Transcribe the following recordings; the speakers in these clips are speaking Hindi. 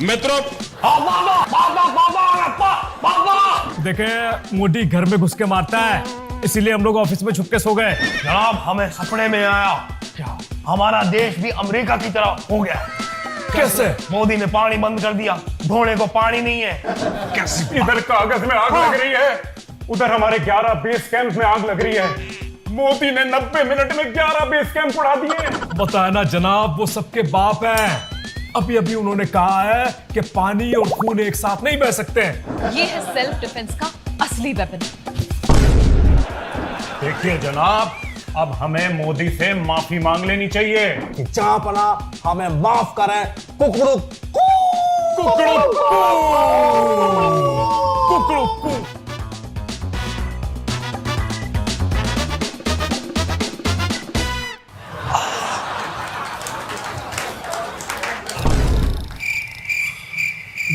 मित्रों, देखे मोदी घर में घुस के मारता है, इसीलिए हम लोग ऑफिस में छुप के सो गए। जनाब हमें सपने में आया क्या हमारा देश भी अमेरिका की तरह हो गया। कैसे? मोदी ने पानी बंद कर दिया, धोने को पानी नहीं है। कैसे? इधर कागज में आग लग रही है, उधर हमारे 11 बेस कैंप में आग लग रही है। मोदी ने 90 मिनट में 11 बेस कैंप उड़ा दिए। बताया ना जनाब, वो सबके बाप है। अभी अभी उन्होंने कहा है कि पानी और खून एक साथ नहीं बह सकते। ये है सेल्फ डिफेंस का असली वेपन। देखिए जनाब, अब हमें मोदी से माफी मांग लेनी चाहिए कि चापना हमें माफ करें। कुकड़ू कुकड़ू कुकड़ू कू।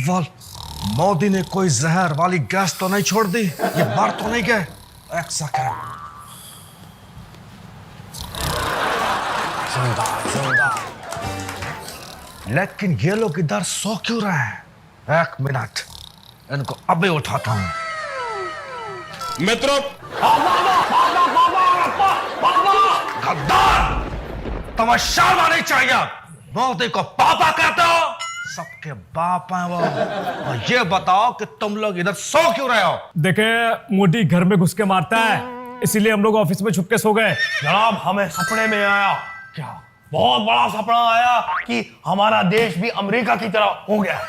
वाल, मोदी ने कोई जहर वाली गैस तो नहीं छोड़ दी? ये मर तो नहीं गए? एक सेकंड। जिंदा जिंदा। लेकिन ये लोग इधर सो क्यों रहे हैं? एक मिनट, इनको अभी उठाता हूं। मित्रों, गद्दार, तुम्हें शर्म आनी चाहिए। मोदी को पापा कहते हो? सबके बाप हैं वो। और ये बताओ कि तुम लोग इधर सो क्यों रहे हो? देखे मोदी घर में घुस के मारता है, इसीलिए हम लोग ऑफिस में छुप के सो गए। जनाब हमें सपने में आया क्या बहुत बड़ा सपना आया कि हमारा देश भी अमेरिका की तरह हो गया।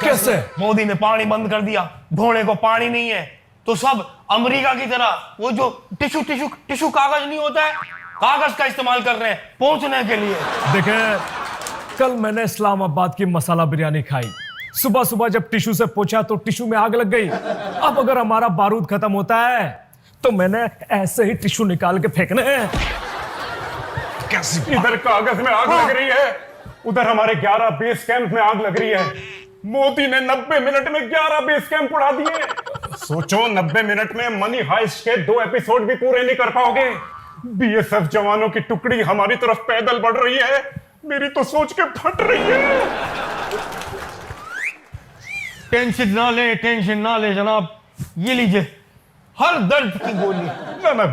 कैसे? मोदी ने पानी बंद कर दिया, धोने को पानी नहीं है, तो सब अमेरिका की तरह वो जो टिश्यू टिश्यू टिश्यू कागज नहीं होता है, कागज का इस्तेमाल कर रहे हैं पहुंचने के लिए। देखे, कल मैंने इस्लामाबाद की मसाला बिरयानी खाई। सुबह सुबह जब टिश्यू से पोंछा तो टिश्यू में आग लग गई। अब अगर हमारा बारूद खत्म होता है तो मैंने ऐसे ही टिश्यू निकाल के फेंकने हैं। कैसी इधर कागज में आग लग रही है, उधर हमारे 11 बेस कैंप में आग लग रही है। मोदी ने 90 मिनट में 11 बेस कैंप उड़ा दिए। सोचो, 90 मिनट में मनी हाइस्ट के 2 एपिसोड भी पूरे नहीं कर पाओगे। बीएसएफ जवानों की टुकड़ी हमारी तरफ पैदल बढ़ रही है, मेरी तो सोच के फट रही है। टेंशन ना ले जनाब, ये लीजिए हर दर्द की गोली। ना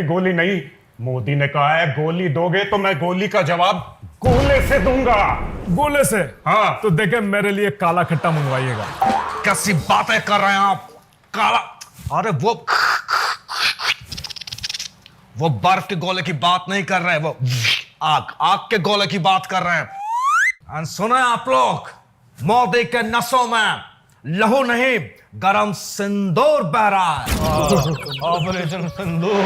गोली नहीं। मोदी ने कहा है गोली दोगे तो मैं गोली का जवाब गोले से दूंगा। गोले से? हाँ। तो देखे मेरे लिए काला खट्टा मंगवाइएगा। कैसी बातें कर रहे हैं आप? काला? अरे वो बर्फ के गोले की बात नहीं कर रहे हैं, वो आग के गोले की बात कर रहे हैं। सुने आप लोग, मोदी के नसों में लहू नहीं, गरम सिंदूर बह रहा है। ऑपरेशन सिंदूर।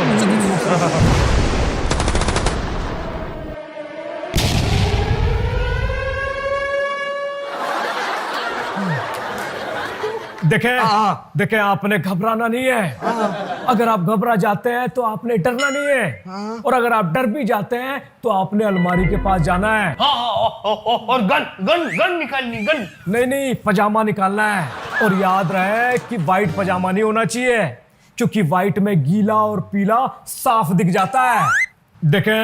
देखे आपने घबराना नहीं है। अगर आप घबरा जाते हैं तो आपने डरना नहीं है, और अगर आप डर भी जाते हैं तो आपने अलमारी के पास जाना है। और गन निकालनी। गन नहीं, पजामा निकालना है। और याद रहे कि वाइट पजामा नहीं होना चाहिए, क्योंकि वाइट में गीला और पीला साफ दिख जाता है। देखे,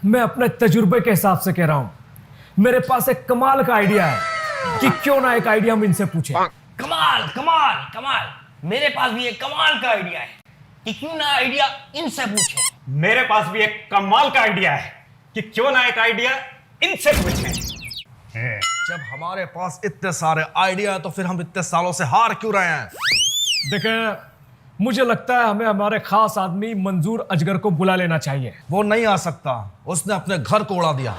मैं अपने तजुर्बे के हिसाब से कह रहा हूं, मेरे पास एक कमाल का आइडिया है कि क्यों ना एक आइडिया हम इनसे पूछें। कमाल, मेरे पास भी एक कमाल का आइडिया है कि क्यों ना आइडिया इनसे पूछे। मेरे पास भी एक कमाल का आइडिया है कि क्यों ना एक आइडिया इनसे पूछें। जब हमारे पास इतने सारे आइडिया हैं तो फिर हम इतने सालों से हार क्यों रहे हैं? देखें, मुझे लगता है हमें हमारे खास आदमी मंजूर अजगर को बुला लेना चाहिए। वो नहीं आ सकता, उसने अपने घर को उड़ा दिया।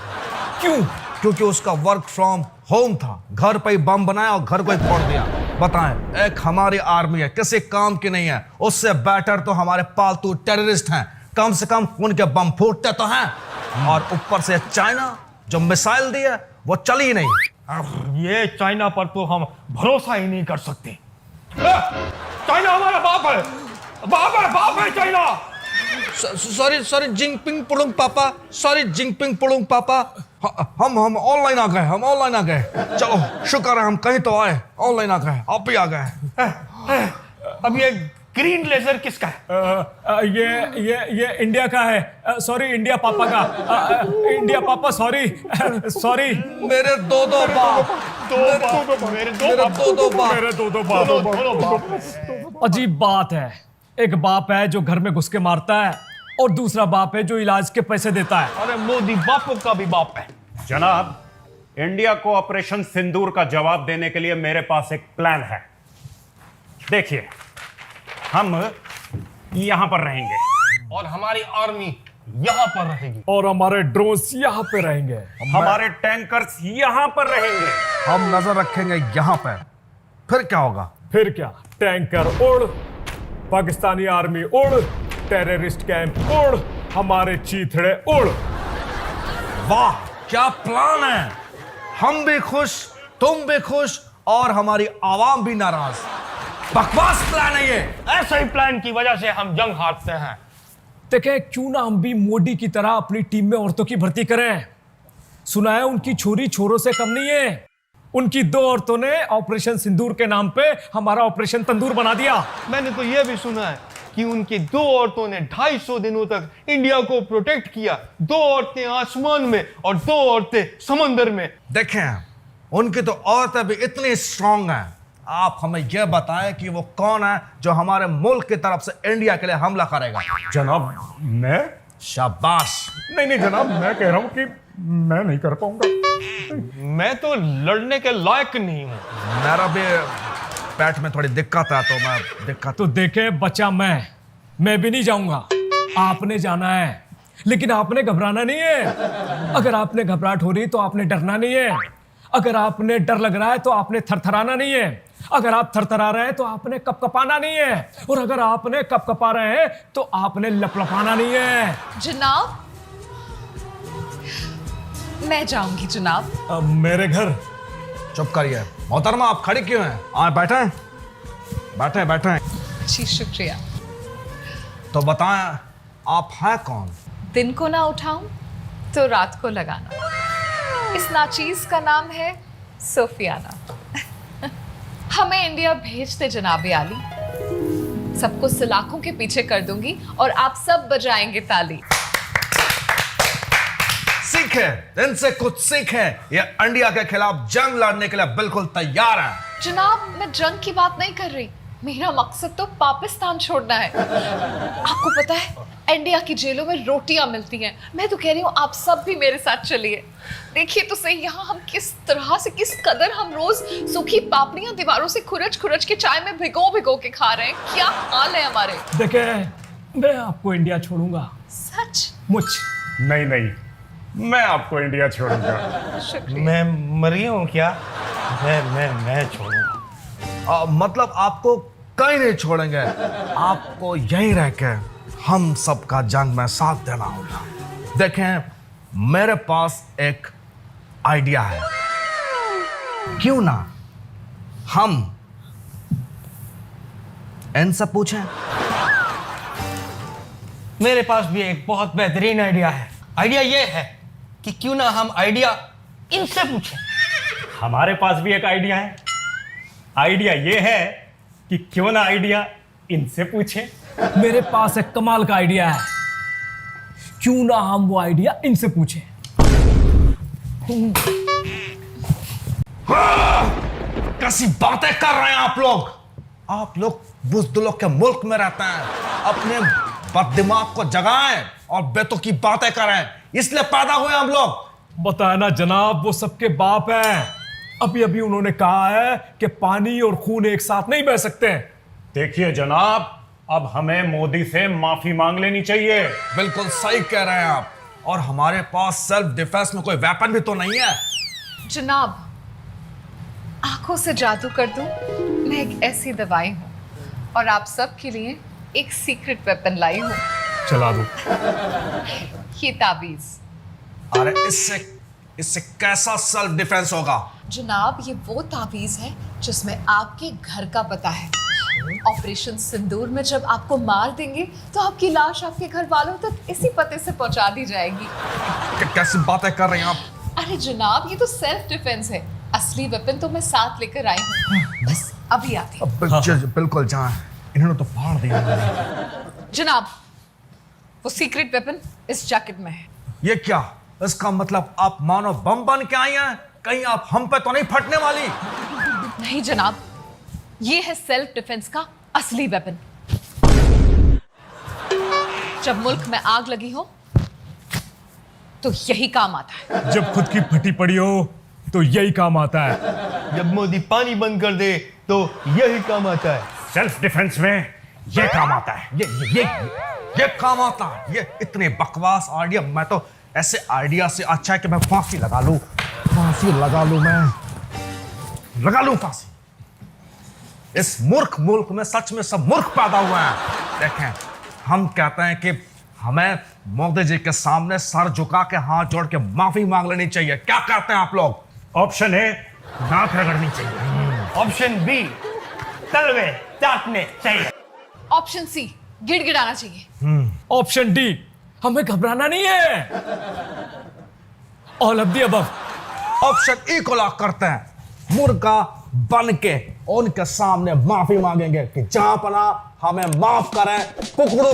क्यों? क्योंकि उसका वर्क फ्रॉम होम था, घर पे ही बम बनाया और घर को ही फोड़ दिया। बताएं, एक हमारी आर्मी है, किसी काम की नहीं है। उससे बेटर तो हमारे पालतू टेररिस्ट हैं, कम से कम उनके बम फूटते तो हैं। और ऊपर से चाइना जो मिसाइल दी है वो चली ही नहीं। ये चाइना पर तो हम भरोसा ही नहीं कर सकते। चाइना हमारा बाप है चाइना। सॉरी जिंगपिंग पुडुंग पापा, सॉरी जिंगपिंग पुडुंग पापा। हम ऑनलाइन आ गए। चलो, शुक्र है हम कहीं तो आए, ऑनलाइन आ गए, आप भी आ गए। अब ये ग्रीन लेजर किसका है? ये इंडिया का है। सॉरी, इंडिया पापा का। इंडिया पापा, सॉरी सॉरी। मेरे दो बाप, मेरे दो बाप। अजीब बात है, एक बाप है जो घर में घुस के मारता है और दूसरा बाप है जो इलाज के पैसे देता है। अरे मोदी बापू का भी बाप है। जनाब, इंडिया को ऑपरेशन सिंदूर का जवाब देने के लिए मेरे पास एक प्लान है। देखिए, हम यहां पर रहेंगे और हमारी आर्मी यहां पर रहेगी और हमारे ड्रोन्स यहाँ पे रहेंगे। हमारे टैंकर्स यहां पर रहेंगे। हम नजर रखेंगे यहाँ पे। फिर क्या होगा? फिर क्या, टैंकर उड़, पाकिस्तानी आर्मी उड़, टेररिस्ट कैंप उड़, हमारे चीथड़े उड़। वाह, क्या प्लान है। हम भी खुश, तुम भी खुश और हमारी आवाम भी नाराज। बकवास प्लान है ये। ऐसे ही प्लान की वजह से हम जंग हारते हैं। देखे, क्यों ना हम भी मोदी की तरह अपनी टीम में औरतों की भर्ती करें। सुना है उनकी छोरी छोरों से कम नहीं है। उनकी 2 औरतों ने ऑपरेशन सिंदूर के नाम पे हमारा ऑपरेशन तंदूर बना दिया। मैंने तो यह भी सुना है कि उनकी 2 औरतों ने 250 दिनों तक इंडिया को प्रोटेक्ट किया। 2 औरतें आसमान में और 2 औरतें समंदर में। देखें, उनकी तो औरतें भी इतनी स्ट्रांग हैं। आप हमें यह बताएं कि वो कौन है जो हमारे मुल्क की तरफ से इंडिया के लिए हमला करेगा। जनाब, मैं? शाबाश। नहीं जनाब, मैं कह रहा हूं कि मैं नहीं कर पाऊंगा। मैं तो लड़ने के लायक नहीं हूं। मेरा भी पेट में थोड़ी दिक्कत है, तो मैं दिक्कत। तो देखे बच्चा, मैं भी नहीं जाऊंगा। आपने जाना है, लेकिन आपने घबराना नहीं है। अगर आपने घबराहट हो रही तो आपने डरना नहीं है। अगर आपने डर लग रहा है तो आपने थरथराना नहीं है। अगर आप थरथरा रहे हैं तो आपने कपकपाना नहीं है। और अगर आपने कपकपा रहे हैं तो आपने लपलपाना नहीं है। जनाब, मैं जाऊंगी जनाब। अब मेरे घर। चुप करिए मोहतरमा, आप खड़ी क्यों हैं? बैठे बैठे बैठे। जी शुक्रिया। तो बताएं, आप हैं कौन? दिन को ना उठाऊं तो रात को लगाना। इस नाचीज का नाम है सोफियाना। हमें इंडिया भेजते जनाबे आली। सबको सलाखों के पीछे कर दूंगी और आप सब बजाएंगे ताली। सीखे, इनसे कुछ सीखे। ये इंडिया के खिलाफ जंग लड़ने के लिए बिल्कुल तैयार हैं। जनाब, मैं जंग की बात नहीं कर रही। मेरा मकसद तो पाकिस्तान छोड़ना है। आपको पता है इंडिया की जेलों में रोटियां मिलती हैं। मैं तो कह रही हूँ आप सब भी मेरे साथ चलिए। देखिए तो सही, यहाँ हम किस तरह से, किस कदर हम रोज सूखी पापड़ियां दीवारों से खुरच के चाय में भिगो के खा रहे हैं। क्या हाल है हमारे। देखे, मैं आपको इंडिया छोड़ूंगा। सच? मुझ नहीं, मैं आपको इंडिया छोड़ूंगा। शुक्रिया। मैं मरी हूं क्या? मैं छोड़ूंगा। मतलब आपको कहीं नहीं छोड़ेंगे। आपको यहीं रह के हम सबका जंग में साथ देना होगा। देखें, मेरे पास एक आइडिया है। क्यों ना हम इनसे पूछें? मेरे पास भी एक बहुत बेहतरीन आइडिया है। आइडिया ये है कि क्यों ना हम आइडिया इनसे पूछें। हमारे पास भी एक आइडिया है। आइडिया ये है कि क्यों ना आइडिया इनसे पूछें। मेरे पास एक कमाल का आइडिया है। क्यों ना हम वो आइडिया इनसे पूछें। कैसी बातें कर रहे हैं आप लोग? आप लोग बुज़दिलों के मुल्क में रहते हैं। अपने बददिमाग को जगाएं और बेतों की बातें करें। इसलिए पैदा हुए हम लोग। बताया ना जनाब, वो सबके बाप हैं। अभी उन्होंने कहा है कि पानी और खून एक साथ नहीं बह सकते। देखिए जनाब, अब हमें मोदी से माफी मांग लेनी चाहिए। बिल्कुल सही कह रहे हैं आप। और हमारे पास सेल्फ डिफेंस में कोई वेपन भी तो नहीं है। जनाब, आंखों से जादू कर दूं। मैं एक ऐसी दवाई हूं और आप सब के लिए एक सीक्रेट वेपन लाई हूं। चला दो। ये ताबीज। अरे इससे कैसा सेल्फ डिफेंस होगा? जनाब, ये वो ताबीज है जिसमें आपके घर का पता है। ऑपरेशन सिंदूर में जब आपको मार देंगे तो आपकी लाश आपके घर वालों तक इसी पते से पहुंचा दी जाएगी। कैसी बातें कर रही हैं आप? अरे जनाब, ये तो सेल्फ डिफेंस है। असली वेपन तो मैं साथ लेकर आई हूँ। बस अभी आती हूँ। बिल्कुल जाएं। इन्होंने तो फाड़ दिया मुझे। जनाब, वो सीक्रेट वेपन इस जैकेट में है। ये क्या? इसका मतलब आप मानो बम बन के आई हैं? कहीं आप हम पे तो नहीं फटने वाली? नहीं जनाब, ये है सेल्फ डिफेंस का असली वेपन। जब मुल्क में आग लगी हो तो यही काम आता है। जब खुद की फटी पड़ी हो तो यही काम आता है। जब मोदी पानी बंद कर दे तो यही काम आता है। सेल्फ डिफेंस में ये काम आता है। ये काम आता है। ये इतने बकवास आइडिया, मैं तो ऐसे आइडिया से अच्छा है कि मैं फांसी लगा लूं। मैं लगा लूं फांसी। इस मूर्ख मुल्क में सच में सब मूर्ख पैदा हुए हैं। देखें, हम कहते हैं कि हमें मोदी जी के सामने सर झुका के हाथ जोड़ के माफी मांग लेनी चाहिए। क्या कहते हैं आप लोग? ऑप्शन ए, नाक रगड़नी चाहिए। ऑप्शन बी, तलवे चाटने चाहिए। ऑप्शन सी, गिड़गिड़ाना चाहिए। ऑप्शन डी, हमें घबराना नहीं है। All of the above. Option E को लॉक करते हैं। मुर्गा बन के उनके सामने माफी मांगेंगे कि जहां पना हमें माफ करें। कुकड़ू